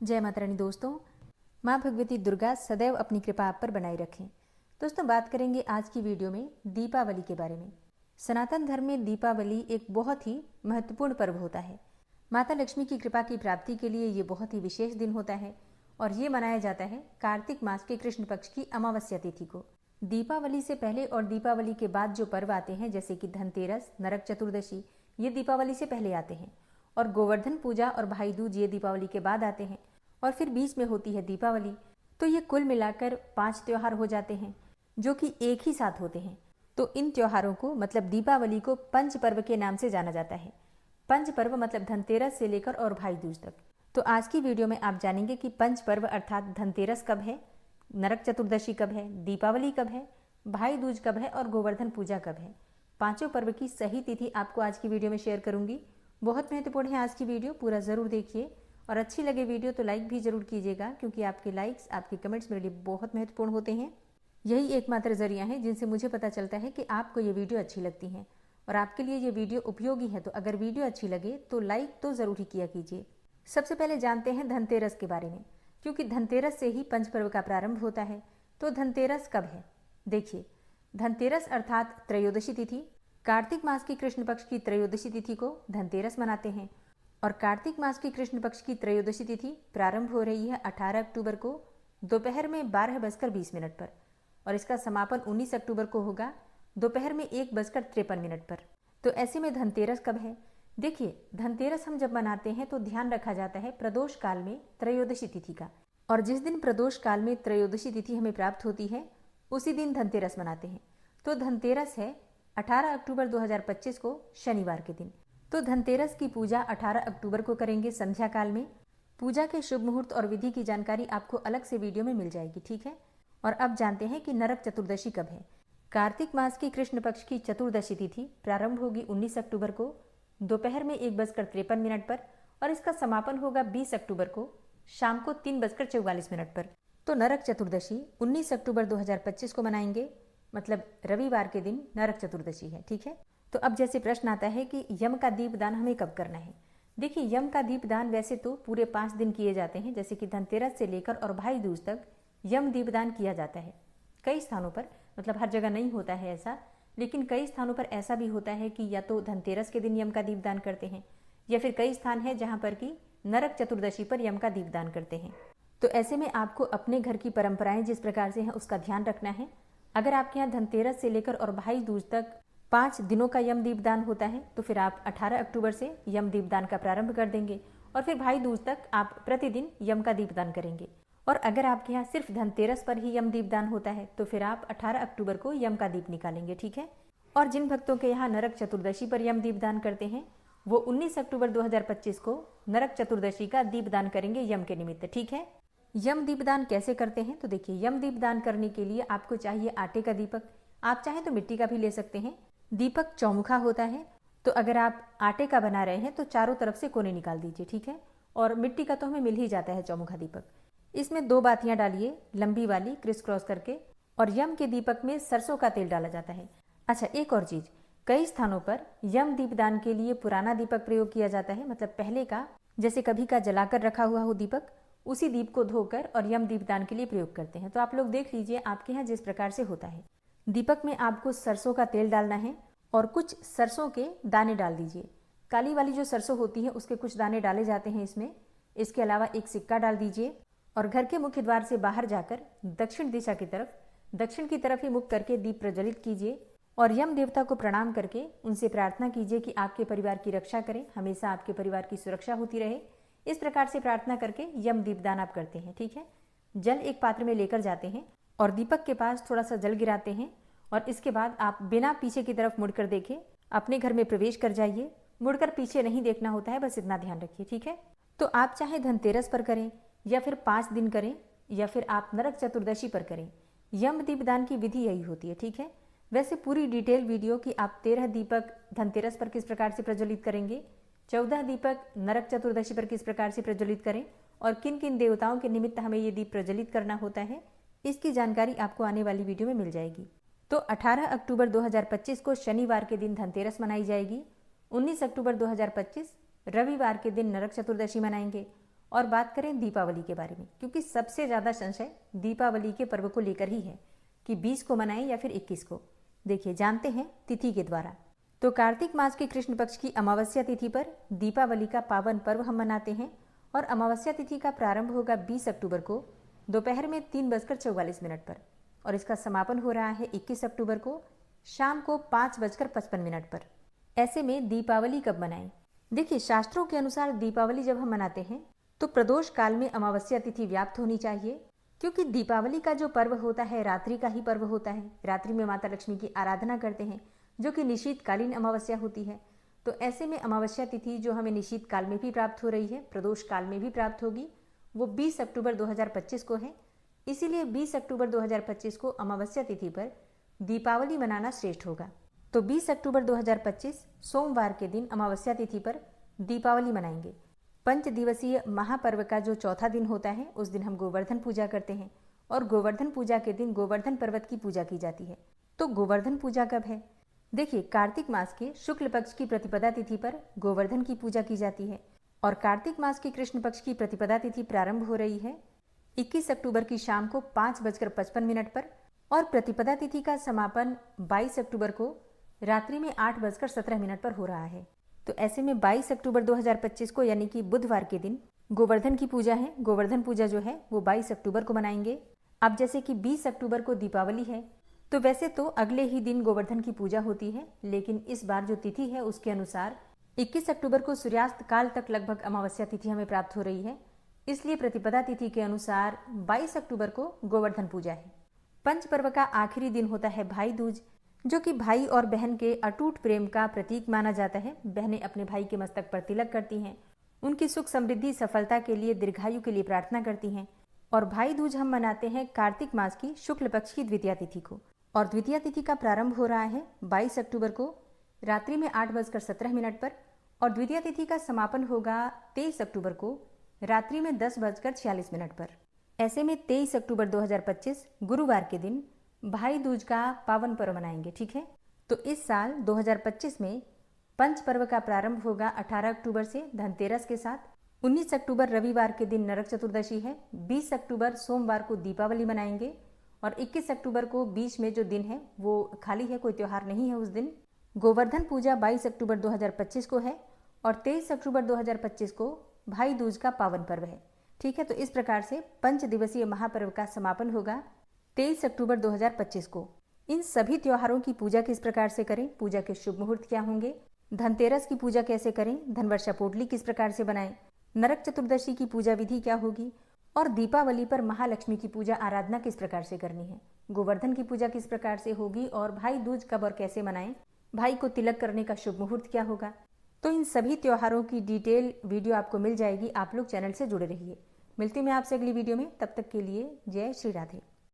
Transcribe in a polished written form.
जय माता रानी। दोस्तों, माँ भगवती दुर्गा सदैव अपनी कृपा आप पर बनाए रखें। दोस्तों, बात करेंगे आज की वीडियो में दीपावली के बारे में। सनातन धर्म में दीपावली एक बहुत ही महत्वपूर्ण पर्व होता है। माता लक्ष्मी की कृपा की प्राप्ति के लिए ये बहुत ही विशेष दिन होता है और ये मनाया जाता है कार्तिक मास के कृष्ण पक्ष की अमावस्या तिथि को। दीपावली से पहले और दीपावली के बाद जो पर्व आते हैं, जैसे कि धनतेरस, नरक चतुर्दशी, ये दीपावली से पहले आते हैं, और गोवर्धन पूजा और भाई दूज ये दीपावली के बाद आते हैं, और फिर बीच में होती है दीपावली। तो ये कुल मिलाकर 5 त्योहार हो जाते हैं जो कि एक ही साथ होते हैं। तो इन त्योहारों को मतलब दीपावली को पंच पर्व के नाम से जाना जाता है। पंच पर्व मतलब धनतेरस से लेकर और भाई दूज तक। तो आज की वीडियो में आप जानेंगे कि पंच पर्व अर्थात धनतेरस कब है, नरक चतुर्दशी कब है, दीपावली कब है, भाई दूज कब है और गोवर्धन पूजा कब है। पांचों पर्व की सही तिथि आपको आज की वीडियो में शेयर करूंगी। बहुत महत्वपूर्ण है आज की वीडियो, पूरा जरूर देखिए। और अच्छी लगे वीडियो तो लाइक भी जरूर कीजिएगा, क्योंकि आपके लाइक्स, आपके कमेंट्स मेरे लिए बहुत महत्वपूर्ण होते हैं। यही एकमात्र जरिया है जिनसे मुझे पता चलता है कि आपको ये वीडियो अच्छी लगती है और आपके लिए ये वीडियो उपयोगी है। तो अगर वीडियो अच्छी लगे तो लाइक तो जरूर ही किया कीजिए। सबसे पहले जानते हैं धनतेरस के बारे में, क्योंकि धनतेरस से ही पंच पर्व का प्रारंभ होता है। तो धनतेरस कब है? देखिए, धनतेरस अर्थात त्रयोदशी तिथि, कार्तिक मास की कृष्ण पक्ष की त्रयोदशी तिथि को धनतेरस मनाते हैं। और कार्तिक मास की कृष्ण पक्ष की त्रयोदशी तिथि प्रारंभ हो रही है 18 अक्टूबर को दोपहर में 12:20 पर, और इसका समापन 19 अक्टूबर को होगा दोपहर में 1:53 पर। तो ऐसे में धनतेरस कब है? देखिए, धनतेरस हम जब मनाते हैं तो ध्यान रखा जाता है प्रदोष काल में त्रयोदशी तिथि का, और जिस दिन प्रदोष काल में त्रयोदशी तिथि हमें प्राप्त होती है उसी दिन धनतेरस मनाते हैं। तो धनतेरस है 18 अक्टूबर 2025 को शनिवार के दिन। तो धनतेरस की पूजा 18 अक्टूबर को करेंगे संध्या काल में। पूजा के शुभ मुहूर्त और विधि की जानकारी आपको अलग से वीडियो में मिल जाएगी, ठीक है। और अब जानते हैं कि नरक चतुर्दशी कब है। कार्तिक मास की कृष्ण पक्ष की चतुर्दशी तिथि प्रारंभ होगी 19 अक्टूबर को दोपहर में 1:53 पर, और इसका समापन होगा 20 अक्टूबर को शाम को 3:44 पर। तो नरक चतुर्दशी 19 अक्टूबर 2025 को मनाएंगे, मतलब रविवार के दिन नरक चतुर्दशी है, ठीक है। तो अब जैसे प्रश्न आता है कि यम का दीपदान हमें कब करना है। देखिए, यम का दीपदान वैसे तो पूरे 5 दिन किए जाते हैं, जैसे कि धनतेरस से लेकर और भाई दूज तक यम दीपदान किया जाता है। कई स्थानों पर, मतलब हर जगह नहीं होता है ऐसा, लेकिन कई स्थानों पर ऐसा भी होता है कि या तो धनतेरस के दिन यम का दीपदान करते हैं, या फिर कई स्थान है जहाँ पर कि नरक चतुर्दशी पर यम का दीपदान करते हैं। तो ऐसे में आपको अपने घर की परंपराएं जिस प्रकार से हैं उसका ध्यान रखना है। अगर आपके यहाँ धनतेरस से लेकर और भाई दूज तक 5 दिनों का यम दीपदान होता है, तो फिर आप 18 अक्टूबर से यम दीपदान का प्रारंभ कर देंगे, और फिर भाई दूज तक आप प्रतिदिन यम का दीपदान करेंगे। और अगर आपके यहाँ सिर्फ धनतेरस पर ही यम दीपदान होता है तो फिर आप 18 अक्टूबर को यम का दीप निकालेंगे, ठीक है। और जिन भक्तों के यहाँ नरक चतुर्दशी पर यम दीपदान करते हैं वो 19 अक्टूबर 2025 को नरक चतुर्दशी का दीपदान करेंगे यम के निमित्त, ठीक है। यम दीपदान कैसे करते हैं? तो देखिए, यम दीपदान करने के लिए आपको चाहिए आटे का दीपक। आप चाहें तो मिट्टी का भी ले सकते हैं। दीपक चौमुखा होता है, तो अगर आप आटे का बना रहे हैं तो चारों तरफ से कोने निकाल दीजिए, ठीक है। और मिट्टी का तो हमें मिल ही जाता है चौमुखा दीपक। इसमें 2 बातियां डालिए, लंबी वाली क्रिस क्रॉस करके, और यम के दीपक में सरसों का तेल डाला जाता है। अच्छा, एक और चीज, कई स्थानों पर यम दीपदान के लिए पुराना दीपक प्रयोग किया जाता है, मतलब पहले का, जैसे कभी का जलाकर रखा हुआ हो दीपक, उसी दीप को धोकर और यम दीपदान के लिए प्रयोग करते हैं। तो आप लोग देख लीजिए आपके यहाँ जिस प्रकार से होता है। दीपक में आपको सरसों का तेल डालना है और कुछ सरसों के दाने डाल दीजिए। काली वाली जो सरसों होती है उसके कुछ दाने डाले जाते हैं इसमें। इसके अलावा एक सिक्का डाल दीजिए, और घर के मुख्य द्वार से बाहर जाकर दक्षिण दिशा की तरफ, दक्षिण की तरफ ही मुख करके दीप प्रज्वलित कीजिए, और यम देवता को प्रणाम करके उनसे प्रार्थना कीजिए कि आपके परिवार की रक्षा करें, हमेशा आपके परिवार की सुरक्षा होती रहे। इस प्रकार से प्रार्थना करके यम दीपदान आप करते हैं, ठीक है। जल एक पात्र में लेकर जाते हैं और दीपक के पास थोड़ा सा जल गिराते हैं, और इसके बाद आप बिना पीछे की तरफ मुड़कर देखे अपने घर में प्रवेश कर जाइए। मुड़कर पीछे नहीं देखना होता है, बस इतना ध्यान रखिए, ठीक है। तो आप चाहे धनतेरस पर करें, या फिर 5 दिन करें, या फिर आप नरक चतुर्दशी पर करें, यम दीपदान की विधि यही होती है, ठीक है। वैसे पूरी डिटेल वीडियो कि आप 13 दीपक धनतेरस पर किस प्रकार से प्रज्वलित करेंगे, 14 दीपक नरक चतुर्दशी पर किस प्रकार से प्रज्वलित करें, और किन किन देवताओं के निमित्त हमें ये दीप प्रज्वलित करना होता है, इसकी जानकारी आपको आने वाली वीडियो में मिल जाएगी। तो 18 अक्टूबर 2025 को शनिवार के दिन धनतेरस मनाई जाएगी। 19 अक्टूबर 2025 रविवार के दिन नरक चतुर्दशी मनाएंगे, और बात करें दीपावली के बारे में, क्योंकि सबसे ज़्यादा संशय दीपावली के पर्व को लेकर ही है कि 20 को मनाएं या फिर 21 को। देखिए, जानते हैं तिथि के द्वारा। तो कार्तिक मास के कृष्ण पक्ष की अमावस्या तिथि पर दीपावली का पावन पर्व हम मनाते हैं और अमावस्या तिथि का प्रारंभ होगा 20 अक्टूबर को दोपहर में 3:44 पर और इसका समापन हो रहा है 21 अक्टूबर को शाम को 5:55 पर। ऐसे में दीपावली कब मनाएं? देखिए, शास्त्रों के अनुसार दीपावली जब हम मनाते हैं तो प्रदोष काल में अमावस्या तिथि व्याप्त होनी चाहिए, क्योंकि दीपावली का जो पर्व होता है रात्रि का ही पर्व होता है। रात्रि में माता लक्ष्मी की आराधना करते हैं, जो कि निशीतकालीन अमावस्या होती है। तो ऐसे में अमावस्या तिथि जो हमें निशीत काल में भी प्राप्त हो रही है, प्रदोष काल में भी प्राप्त होगी, वो 20 अक्टूबर 2025 को है। इसीलिए 20 अक्टूबर 2025 को अमावस्या तिथि पर दीपावली मनाना श्रेष्ठ होगा। तो 20 अक्टूबर 2025 सोमवार के दिन अमावस्या तिथि पर दीपावली मनाएंगे। 5 दिवसीय महापर्व का जो चौथा दिन होता है उस दिन हम गोवर्धन पूजा करते हैं और गोवर्धन पूजा के दिन गोवर्धन पर्वत की पूजा की जाती है। तो गोवर्धन पूजा कब है? देखिए, कार्तिक मास के शुक्ल पक्ष की प्रतिपदा तिथि पर गोवर्धन की पूजा की जाती है और कार्तिक मास के कृष्ण पक्ष की प्रतिपदा तिथि प्रारंभ हो रही है 21 अक्टूबर की शाम को 5:55 पर और प्रतिपदा तिथि का समापन 22 अक्टूबर को रात्रि में 8:17 पर हो रहा है। तो ऐसे में 22 अक्टूबर 2025 को यानी कि बुधवार के दिन गोवर्धन की पूजा है। गोवर्धन पूजा जो है वो 22 अक्टूबर को मनाएंगे। अब जैसे कि 20 अक्टूबर को दीपावली है, तो वैसे तो अगले ही दिन गोवर्धन की पूजा होती है, लेकिन इस बार जो तिथि है उसके अनुसार 21 अक्टूबर को सूर्यास्त काल तक लगभग अमावस्या तिथि हमें प्राप्त हो रही है। इसलिए प्रतिपदा तिथि के अनुसार 22 अक्टूबर को गोवर्धन पूजा है। पंच पर्व का आखिरी दिन होता है भाई दूज, जो कि भाई और बहन के अटूट प्रेम का प्रतीक माना जाता है। बहनें अपने भाई के मस्तक पर तिलक करती हैं, उनकी सुख समृद्धि सफलता के लिए दीर्घायु के लिए प्रार्थना करती हैं। और भाई दूज हम मनाते हैं कार्तिक मास की शुक्ल पक्ष की द्वितीया तिथि को और द्वितीया तिथि का प्रारंभ हो रहा है 22 अक्टूबर को रात्रि में 8:17 पर और द्वितीया तिथि का समापन होगा 23 अक्टूबर को रात्रि में 10:46 पर। ऐसे में 23 अक्टूबर 2025 गुरुवार के दिन भाई दूज का पावन पर्व मनाएंगे। ठीक है, तो इस साल 2025 में पंच पर्व का प्रारंभ होगा 18 अक्टूबर से धनतेरस के साथ। 19 अक्टूबर रविवार के दिन नरक चतुर्दशी है। 20 अक्टूबर सोमवार को दीपावली मनाएंगे और 21 अक्टूबर को बीच में जो दिन है वो खाली है, कोई त्योहार नहीं है उस दिन। गोवर्धन पूजा 22 अक्टूबर 2025 को है और 23 अक्टूबर 2025 को भाई दूज का पावन पर्व है। ठीक है, तो इस प्रकार से 5 दिवसीय महापर्व का समापन होगा 23 अक्टूबर 2025 को। इन सभी त्योहारों की पूजा किस प्रकार से करें, पूजा के शुभ मुहूर्त क्या होंगे, धनतेरस की पूजा कैसे करें, धनवर्षा पोटली किस प्रकार से बनाएं, नरक चतुर्दशी की पूजा विधि क्या होगी और दीपावली पर महालक्ष्मी की पूजा आराधना किस प्रकार से करनी है, गोवर्धन की पूजा किस प्रकार से होगी और भाई दूज कब और कैसे मनाएं, भाई को तिलक करने का शुभ मुहूर्त क्या होगा। तो इन सभी त्योहारों की डिटेल वीडियो आपको मिल जाएगी। आप लोग चैनल से जुड़े रहिए। मिलती मैं आपसे अगली वीडियो में, तब तक के लिए जय श्री राधे।